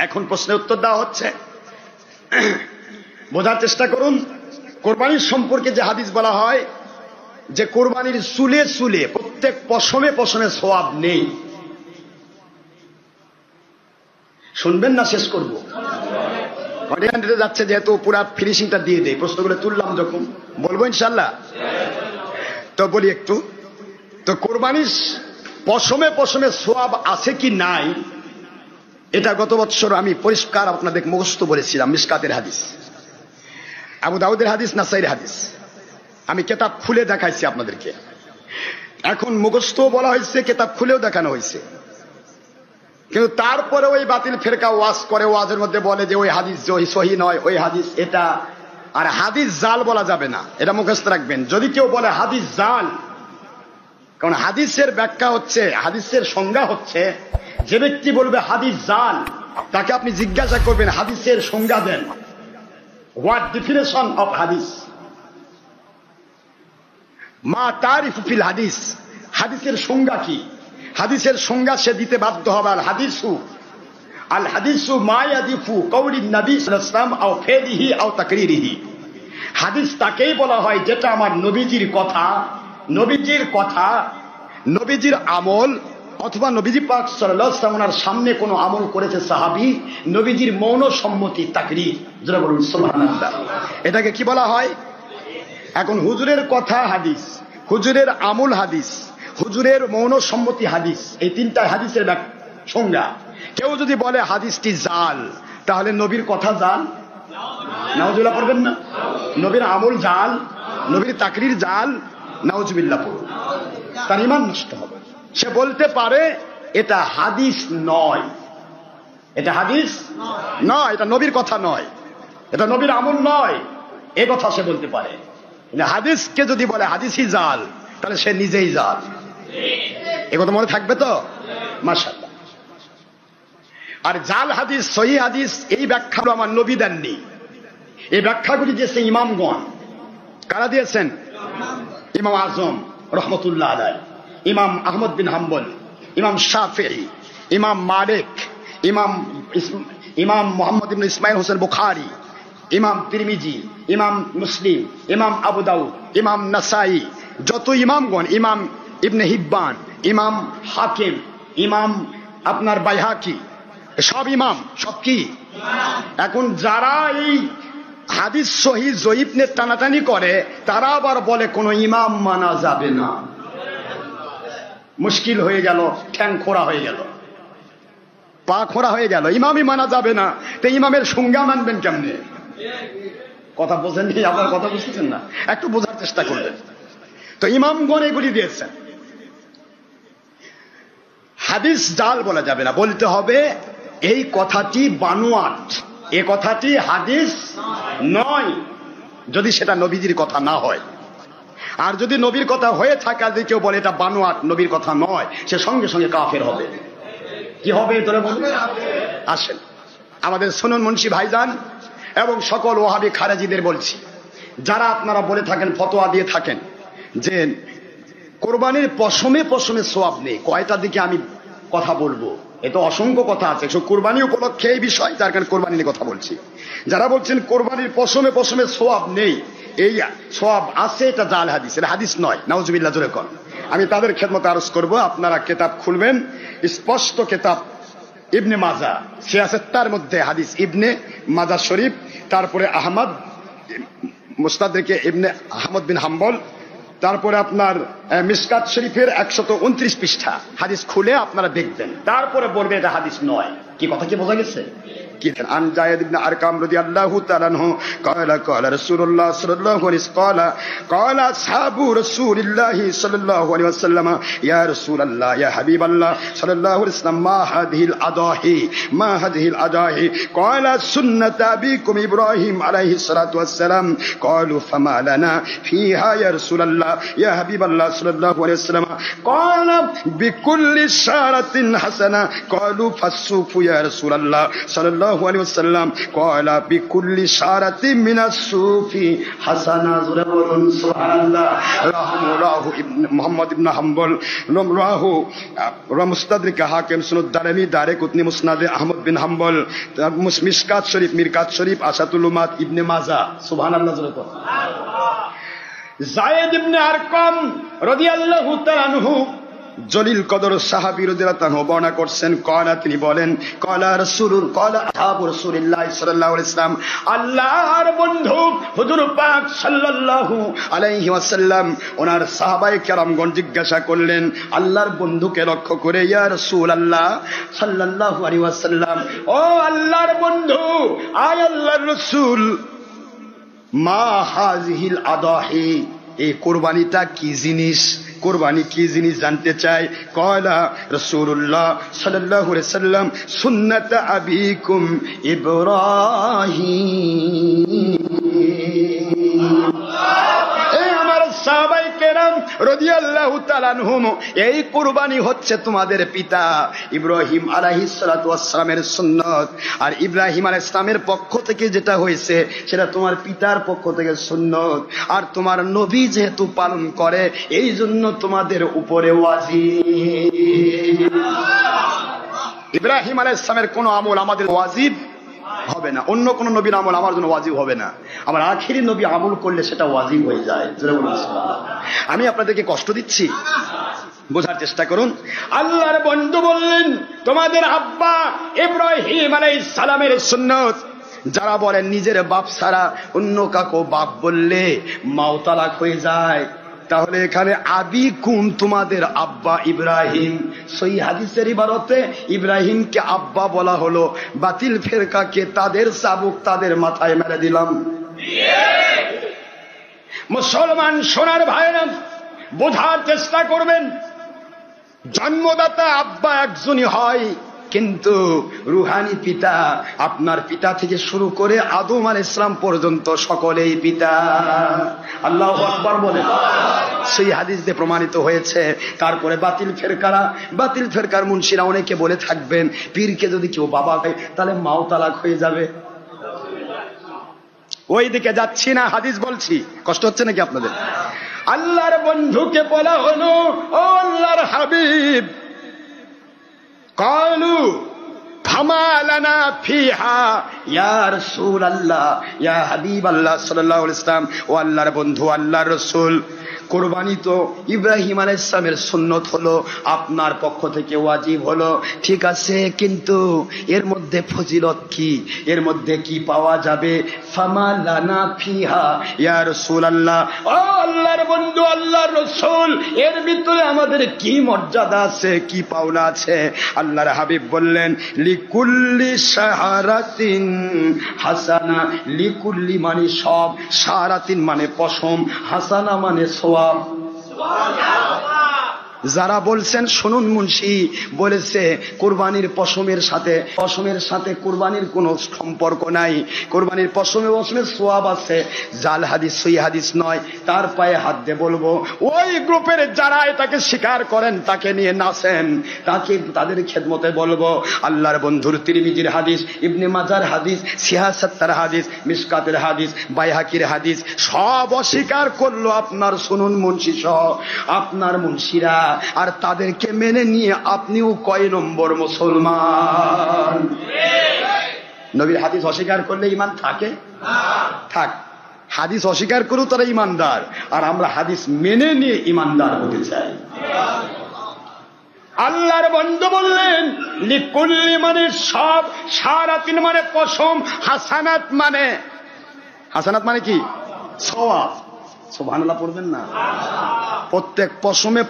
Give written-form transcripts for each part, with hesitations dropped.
এখন প্রশ্নের উত্তর দেওয়া হচ্ছে, বোঝার চেষ্টা করুন। কোরবানির সম্পর্কে যে হাদিস বলা হয় যে কোরবানির চুলে চুলে প্রত্যেক পশমে পশমে সওয়াব নেই, শুনবেন না শেষ করবো? যাচ্ছে যেহেতু পুরা ফিনিশিংটা দিয়ে দেয়, প্রশ্নগুলো তুললাম যখন বলবো ইনশাল্লাহ। তো বলি একটু, তো কোরবানির পশমে পশমে সওয়াব আছে কি নাই, এটা গত বছর আমি পরিষ্কার আপনাদের মুখস্থ বলেছিলাম। মিশকাতের হাদিস, আবু দাউদের হাদিস, নাসাইর হাদিস, আমি কিতাব খুলে দেখাইছি আপনাদেরকে। এখন মুখস্থ বলা হয়েছে, কিতাব খুলেও দেখানো হয়েছে, কিন্তু তারপরে ওই বাতিল ফেরকা ওয়াজ করে, ওয়াজের মধ্যে বলে যে ওই হাদিস সহি নয়, ওই হাদিস এটা। আর হাদিস জাল বলা যাবে না, এটা মুখস্থ রাখবেন। যদি কেউ বলে হাদিস জাল, কারণ হাদিসের ব্যাখ্যা হচ্ছে, হাদিসের সংজ্ঞা হচ্ছে, যে ব্যক্তি বলবে হাদিস জাল তাকে আপনি জিজ্ঞাসা করবেন হাদিসের সংজ্ঞা দেন, হোয়াট ডেফিনেশন অফ হাদিস, মা তারিফ ফিল হাদিস, হাদিসের সংজ্ঞা কি? হাদিসের সংজ্ঞা সে দিতে বাধ্য হবে। আল হাদিসু মা ইয়াদিফু কওলিন নবী সাল্লাল্লাহু আলাইহি ওয়াসাল্লাম আও ফিলিহি আও তাকরিরিহি। হাদিস তাকেই বলা হয় যেটা আমার নবীজির কথা, নবীজির আমল, অথবা নবীজি পাক সাল্লাল্লাহু আলাইহি ওয়াসাল্লামের সামনে কোনো আমল করেছে সাহাবী, নবীজির মৌন সম্মতি, তাকরীর। যারা বলুন সুবহানাল্লাহ, এটাকে কি বলা হয়? এখন হুজুরের কথা হাদিস, হুজুরের আমল হাদিস, হুজুরের মৌন সম্মতি হাদিস, এই তিনটা হাদিসের সংজ্ঞা। কেউ যদি বলে হাদিসটি জাল, তাহলে নবীর কথা জাল, নাউজুবিল্লাহ পড়বেন না? নবীর আমল জাল, নবীর তাকরীর জাল, নাউজুবিল্লাহ পড়ুন, তার ঈমান নষ্ট হবে। সে বলতে পারে এটা হাদিস নয়, এটা হাদিস নয়, এটা নবীর কথা নয়, এটা নবীর আমল নয়, এ কথা সে বলতে পারে। হাদিসকে যদি বলে হাদিসই জাল, তাহলে সে নিজেই জাল। এ কথা মনে থাকবে তো? মাশাআল্লাহ। আর জাল হাদিস, সহিহ হাদিস, এই ব্যাখ্যাগুলো আমার নবী দেননি। এই ব্যাখ্যাগুলি দিয়েছে ইমামগণ। কারা দিয়েছেন? ইমাম আজম রহমতুল্লাহ আলাইহি, ইমাম আহমদ বিন হাম্বল, ইমাম শাফিঈ, ইমাম মালিক, ইমাম মুহাম্মদ ইবনে ইসমাইল হোসেন বুখারী, ইমাম তিরমিজি, ইমাম মুসলিম, ইমাম আবু দাউদ, ইমাম নাসাই, যত ইমামগণ, ইমাম ইবনে হিব্বান, ইমাম হাকিম, ইমাম আপনার বাইহাকি, সব ইমাম, সব কি? এখন যারা এই হাদিস সহিহ জয়ীফ নিয়ে টানাটানি করে, তারা আবার বলে কোন ইমাম মানা যাবে না। মুশকিল হয়ে গেল, ঠ্যাং খোঁড়া হয়ে গেল, পা খোঁড়া হয়ে গেল, ইমামই মানা যাবে না, তো ইমামের সংজ্ঞা মানবেন কেমনে? কথা বোঝেন? আপনার কথা বুঝতেছেন না, একটু বোঝার চেষ্টা করবেন। তো ইমামগণ এগুলি দিয়েছেন। হাদিস জাল বলা যাবে না, বলতে হবে এই কথাটি বানোয়াট, এ কথাটি হাদিস নয়, যদি সেটা নবীজির কথা না হয়। আর যদি নবীর কথা হয়ে থাকে, যদি কেউ বলে এটা বানোয়াট, নবীর কথা নয়, সে সঙ্গে সঙ্গে কাফের হবে। কি হবে তোরা বলুন? আসেন, আমাদের শুনুন মুন্সি ভাইজান এবং সকল ওয়াহাবি খারেজিদের বলছি, যারা আপনারা বলে থাকেন, ফতোয়া দিয়ে থাকেন যে কোরবানির পশমে পশমে সওয়াব নেই, কয়টা দিকে আমি কথা বলবো? এ তো অসংখ্য কথা আছে, কোরবানি উপলক্ষে এই বিষয়, যার কারণে কোরবানি নিয়ে কথা বলছি। যারা বলছেন কোরবানির পশমে পশমে সওয়াব নেই, এই সওয়াব আছে, এটা জাল হাদিস, এটা হাদিস নয়, নাউজুবিল্লাহ জোরে কর। আমি তাদের খেদমতে আরজ করব, আপনারা কিতাব খুলবেন, স্পষ্ট কিতাব ইবনে মাজা, সে আছে তার মধ্যে হাদিস ইবনে মাজা শরীফ, তারপরে আহমদ মুসনাদে ইবনে আহমদ বিন হাম্বল, তারপরে আপনার মিশকাত শরীফের 129 পৃষ্ঠা হাদিস খুলে আপনারা দেখবেন, তারপরে বলবে এটা হাদিস নয়। কি কথা কি বোঝা গেছে? عن زيد بن أرقم رضي الله تعالى عنه قال قال رسول الله صلى الله عليه وسلم قال أصحاب رسول الله صلى الله عليه وسلم يا رسول الله يا حبيب الله صلى الله عليه وسلم ما هذه الأضاحي ما هذه الأضاحي قال سنة أبيكم إبراهيم عليه الصلاة والسلام قالوا فما لنا فيها يا رسول الله يا حبيب الله صلى الله عليه وسلم قال بكل شارة حسنة قالوا فالسوف يا رسول الله صلى الله সাল্লাল্লাহু আলাইহি ওয়াসাল্লাম ক্বালা বিকুল্লি শারাতিন মিনাস সুফি হাসানা। জোরে বলুন সুবহানাল্লাহ। রাহু মুহাম্মদ ইবনে হাম্বল রাহু মুস্তাদরিক হাকিম সুনাদ দারমি দারেকুতনি মুসনাদে আহমদ বিন হাম্বল মিশকাত শরীফ মিরকাত শরীফ আসাতুল উমাত ইবনে মাজাহ। সুবহানাল্লাহ। জোরে বলুন। যায়েদ ইবনে আরকাম রাদিয়াল্লাহু তাআলা আনহু জলিল কদর সাহাবী রাদিয়াল্লাহু আনহু বর্ণনা করছেন, ক্বালা তিনি বলেন, ক্বালা আসহাবু রাসূলিল্লাহ সাল্লাল্লাহু আলাইহি ওয়াসাল্লাম, আল্লাহর বন্ধু হুজুর পাক সাল্লাল্লাহু আলাইহি ওয়াসাল্লাম ওনার সাহাবায়ে কেরামগণ জিজ্ঞাসা করলেন আল্লাহর বন্ধুকে লক্ষ্য করে, ইয়া রাসূলুল্লাহ সাল্লাল্লাহু আলাইহি ওয়াসাল্লাম, ও আল্লাহর বন্ধু, আয় আল্লাহর রাসূল, মা হাযিহিল আদাহি, এই কুরবানিটা কি জিনিস, কুরবানি কি জিনিস জানতে চাই। ক্বালা রাসূলুল্লাহ সাল্লাল্লাহু আলাইহি ওয়াসাল্লাম সুন্নাত আবিকুম ইব্রাহিম। আমার সাহাবায়ে কেরাম রাদিয়াল্লাহু তাআলা আনহুম, এই কুরবানি হচ্ছে তোমাদের পিতা ইব্রাহিম আলাইহিস সালাতু ওয়াস সালামের সুন্নাত, আর ইব্রাহিম আলাইহিস সালামের পক্ষ থেকে যেটা হয়েছে সেটা তোমার পিতার পক্ষ থেকে সুন্নাত, আর তোমার নবী যেহেতু পালন করে এই জন্য তোমাদের উপরে ওয়াজিব। ইব্রাহিম আলাইহিস সালামের কোন আমল আমাদের ওয়াজিব হবে না, অন্য কোন নবীর আমল আমার জন্য ওয়াজিব হবে না, আমার আখিরি নবী আমল করলে সেটা ওয়াজিব হয়ে যায়। আমি আপনাদেরকে কষ্ট দিচ্ছি, বোঝার চেষ্টা করুন। আল্লাহর বন্ধু বললেন তোমাদের আব্বা ইব্রাহিম আলাইহিস সালামের সুন্নাত। যারা বলেন নিজের বাপ ছাড়া অন্য কাকো বাপ বললে মাও তালাক হয়ে যায়, তাহলে এখানে আবি কুম তোমাদের আব্বা ইব্রাহিম। সহি হাদিসের ইবারতে ইব্রাহিমকে আব্বা বলা হলো, বাতিল ফেরকাকে তাদের চাবুক তাদের মাথায় মেরে দিলাম। মুসলমান সোনার ভাইরা বোঝার চেষ্টা করবেন, জন্মদাতা আব্বা একজনই হয়, কিন্তু রুহানি পিতা আপনার পিতা থেকে শুরু করে আদম আলাইহিস সালাম পর্যন্ত সকলেই পিতা। আল্লাহু আকবার বলেন। সেই হাদিস দিয়ে প্রমাণিত হয়েছে। তারপরে বাতিল ফেরকার মুন্সিরা অনেকে বলে থাকবেন পীরকে যদি কেউ বাবা হয় তাহলে মাও তালাক হয়ে যাবে। ওই দিকে যাচ্ছি না, হাদিস বলছি, কষ্ট হচ্ছে নাকি আপনাদের? আল্লাহর বন্ধুকে বলা হলো, ও আল্লাহর হাবিব, কালু ফামা লানা ফিহা ইয়া রাসূলুল্লাহ, ইয়া হাবিবাল্লাহ সাল্লাল্লাহু আলাইহি ওয়াসাল্লাম, ও আল্লাহর বন্ধু, আল্লাহর রাসূল, কুরবানি তো ইব্রাহিম আলাইহিস সালামের সুন্নত হলো, আপনার পক্ষ থেকে ওয়াজিব হলো, ঠিক আছে, কিন্তু এর মধ্যে ফজিলত কি, এর মধ্যে কি পাওয়া যাবে? ফামা লানা ফিহা ইয়া রাসূলুল্লাহ, ও আল্লাহর বন্ধু, আল্লাহর রাসূল, এর ভিতরে আমাদের কি মর্যাদা আছে, কি পাওনা আছে? আল্লাহর হাবিব বললেন, লিকুল্লি শাহরাতিন হাসানা। লিকুল্লি মানে সব, শাহরাতিন মানে পশম, হাসানা মানে সওয়াব। যারা বলছেন শুনুন, মুন্সি বলেছে কুরবানির পশমের সাথে কুরবানির কোনো সম্পর্ক নাই, কুরবানির পশমের সোয়াব আছে, জাল হাদিস সই হাদিস নয়। তার পায়ে হাত দিয়ে বলবো, ওই গ্রুপের যারা এটাকে স্বীকার করেন তাকে নিয়ে নাচেন, তাদের খেদমতে বলবো, আল্লাহর বন্ধুর তিরমিজির হাদিস, ইবনে মাজার হাদিস, সিয়াসাত্তার হাদিস, মিশকাতের হাদিস, বাইহাকির হাদিস সব অস্বীকার করলো আপনার শুনুন মুন্সি সহ আপনার মুন্সিরা, আর তাদেরকে মেনে নিয়ে আপনিও কয় নম্বর মুসলমান? নবীর হাদিস অস্বীকার করলে ঈমান থাকে? থাক, হাদিস অস্বীকার করেও তারা ঈমানদার, আর আমরা হাদিস মেনে নিয়ে ঈমানদার হতে চাই। আল্লাহর বন্ধু বললেন, লিকুল্লি মানে সব, শারাতিন মানে পশম, হাসানাত মানে কি? সওয়াব। সুবহানাল্লাহ পড়বেন না? প্রত্যেক পশমে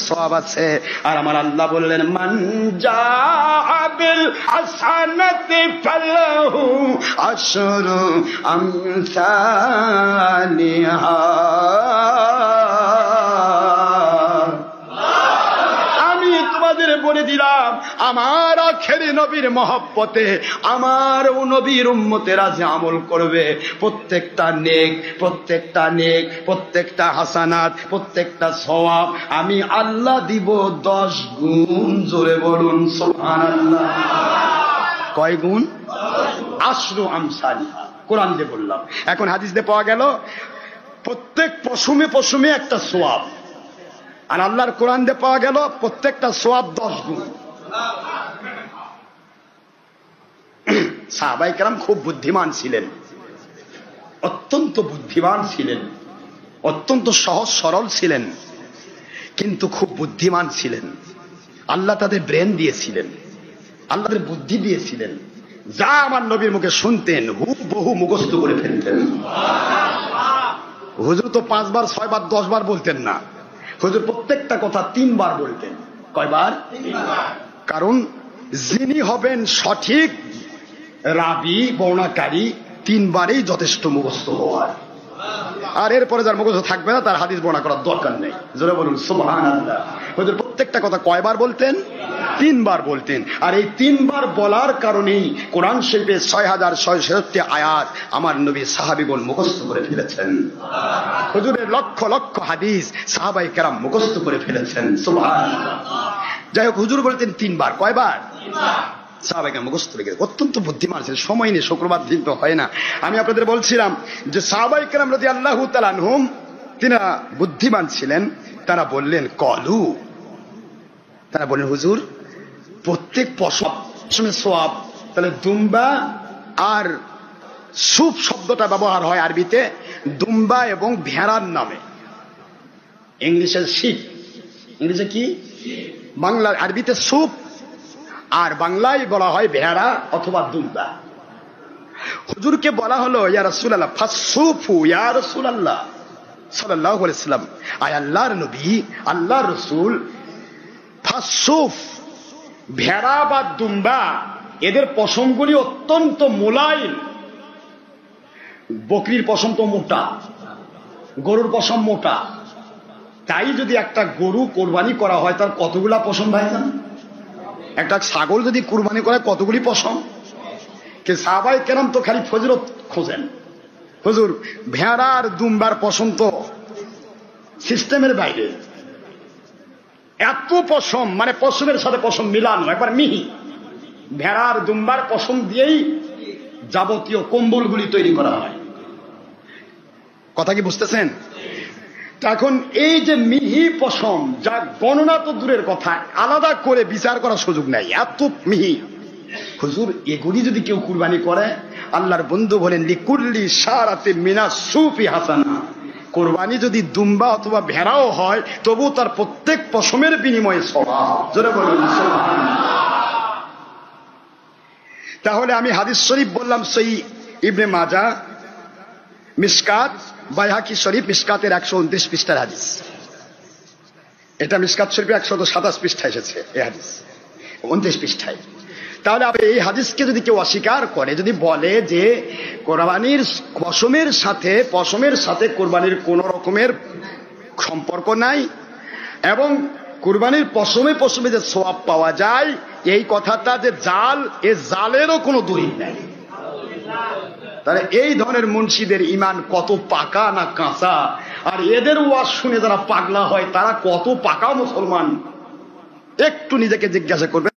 সওয়াব আছে। আর আমার আল্লাহ বললেন, মান জাআ বিল হাসানাতি ফালাহু আশরু আমসালিহা। বলে দিলাম, আমার আখেরি নবীর মহব্বতে আমার নবীর উম্মতেরা যে আমল করবে, প্রত্যেকটা নেক, প্রত্যেকটা হাসানাত, প্রত্যেকটা সওয়াব আমি আল্লাহ দিব 10 গুণ। জোরে বলুন সুবহানাল্লাহ। কয় গুণ? আশরু আমসালিহা, কোরআন দিয়ে বললাম। এখন হাদিস দিয়ে পাওয়া গেল প্রত্যেক পশমে পশমে একটা সোয়াব, আর আল্লাহর কোরআন দিয়ে পাওয়া গেল প্রত্যেকটা সোয়াব 10 গুণ। সাহাবায়ে কেরাম খুব বুদ্ধিমান ছিলেন, অত্যন্ত বুদ্ধিমান ছিলেন, অত্যন্ত সহজ সরল ছিলেন, কিন্তু খুব বুদ্ধিমান ছিলেন। আল্লাহ তাদের ব্রেন দিয়েছিলেন, আল্লাহ তাদের বুদ্ধি দিয়েছিলেন। যা আমার নবীর মুখে শুনতেন হুবহু মুখস্থ করে ফেলতেন। হুজুর তো 5 বার 6 বার 10 বার বলতেন না, হুজুর প্রত্যেকটা কথা 3 বার বলতেন। কয়বার? 3 বার। কারণ যিনি হবেন সঠিক রাবি বর্ণাকারী 3 বারেই যথেষ্ট মুখস্থ হওয়ার, আর এরপরে যার মুখস্থ থাকবে না তার হাদিস বর্ণনা করার দরকার নেই। জোরে বলুন সুবহানাল্লাহ। হুজুর প্রত্যেকটা কথা কয়বার বলতেন? 3 বার বলতেন। আর এই 3 বার বলার কারণেই কোরআন শরীফে 6666 আয়াত আমার নবী সাহাবীগণ মুখস্থ করে ফেলেছেন। হুজুরের লক্ষ লক্ষ হাদিস সাহাবায়ে কেরাম মুখস্থ করে ফেলেছেন। সুবহানাল্লাহ। যাই হোক, হুজুর বলতেন 3 বার। কয়বার? 3 বার। সাহাবায়ে মুখস্থ রেখে অত্যন্ত বুদ্ধিমান ছিলেন। সময় নেই, শুক্রবার দিন তো হয় না। আমি আপনাদের বলছিলাম যে সাহাবায়ে কেরাম রাদিয়াল্লাহু তাআলা আনহুম তিনারা বুদ্ধিমান ছিলেন। তারা বললেন কলু, তারা বললেন হুজুর প্রত্যেক পশমে সোয়াব, তাহলে দুম্বা আর সুপ শব্দটা ব্যবহার হয় আরবিতে দুম্বা এবং ভেড়ার নামে। ইংলিশে শিপ, ইংলিশে কি? বাংলার আরবিতে সুপ, আর বাংলায় বলা হয় ভেড়া অথবা দুম্বা। হুজুরকে বলা হলো ইয়া রাসূলুল্লাহ ফাসুফু ইয়া রাসূলুল্লাহ সাল্লাল্লাহু আলাইহি ওয়াসাল্লাম, আয় আল্লাহর নবী, আল্লাহর রাসূল, ফাসুফ ভেড়া বা দুম্বা এদের পশমগুলি অত্যন্ত মোলায়েম। বকরির পশম তো মোটা, গরুর পশম মোটা, তাই যদি একটা গরু কোরবানি করা হয় তার কতগুলা পশম ভাইজান? একটা ছাগল যদি কুরবানি করে কতগুলি পশম? কে সাহাবায়ে কেরাম তো খালি ফজিলত খোঁজেন। হুজুর ভেড়া আর দুম্বার পশম তো সিস্টেমের বাইরে, এত পশম, মানে পশমের সাথে পশম মিলানো, একবার মিহি। ভেড়া আর দুম্বার পশম দিয়েই যাবতীয় কম্বলগুলি তৈরি করা হয়। কথা কি বুঝতেছেন? এখন এই যে মিহি পশম, যা গণনা তো দূরের কথা, আলাদা করে বিচার করার সুযোগ নাই, এত মিহি। হুজুর এগুলি যদি কেউ কুরবানি করে, আল্লাহর বন্ধু বলেন লিকুল্লি শারাতি মিনাস সুফি হাসানা, কোরবানি যদি দুম্বা অথবা ভেড়াও হয় তবু তার প্রত্যেক পশমের বিনিময়ে সওয়াব। জোরে বলুন সুবহানাল্লাহ। তাহলে আমি হাদিস শরীফ বললাম সহিহ ইবনে মাজাহ, মিশকাত, বাইহাকি শরীফ মিশকাতের 129 পৃষ্ঠার হাদিস। এটা মিশকাত শরীফে 127 পৃষ্ঠায় এসেছে এই হাদিস, 29 পৃষ্ঠায়। তাহলে এই হাদিসকে যদি কেউ অস্বীকার করে, যদি বলে যে কোরবানির পশমের সাথে কোরবানির কোন রকমের সম্পর্ক নাই এবং কোরবানির পশমে পশমে যে সওয়াব পাওয়া যায়, এই কথাটা যে জাল, এ জালেরও কোনো দলিল নাই। তাহলে এই ধরনের মুন্সিদের ইমান কত পাকা না কাঁচা, আর এদের ওয়াজ শুনে যারা পাগলা হয় তারা কত পাকা মুসলমান, একটু নিজেকে জিজ্ঞাসা করবে।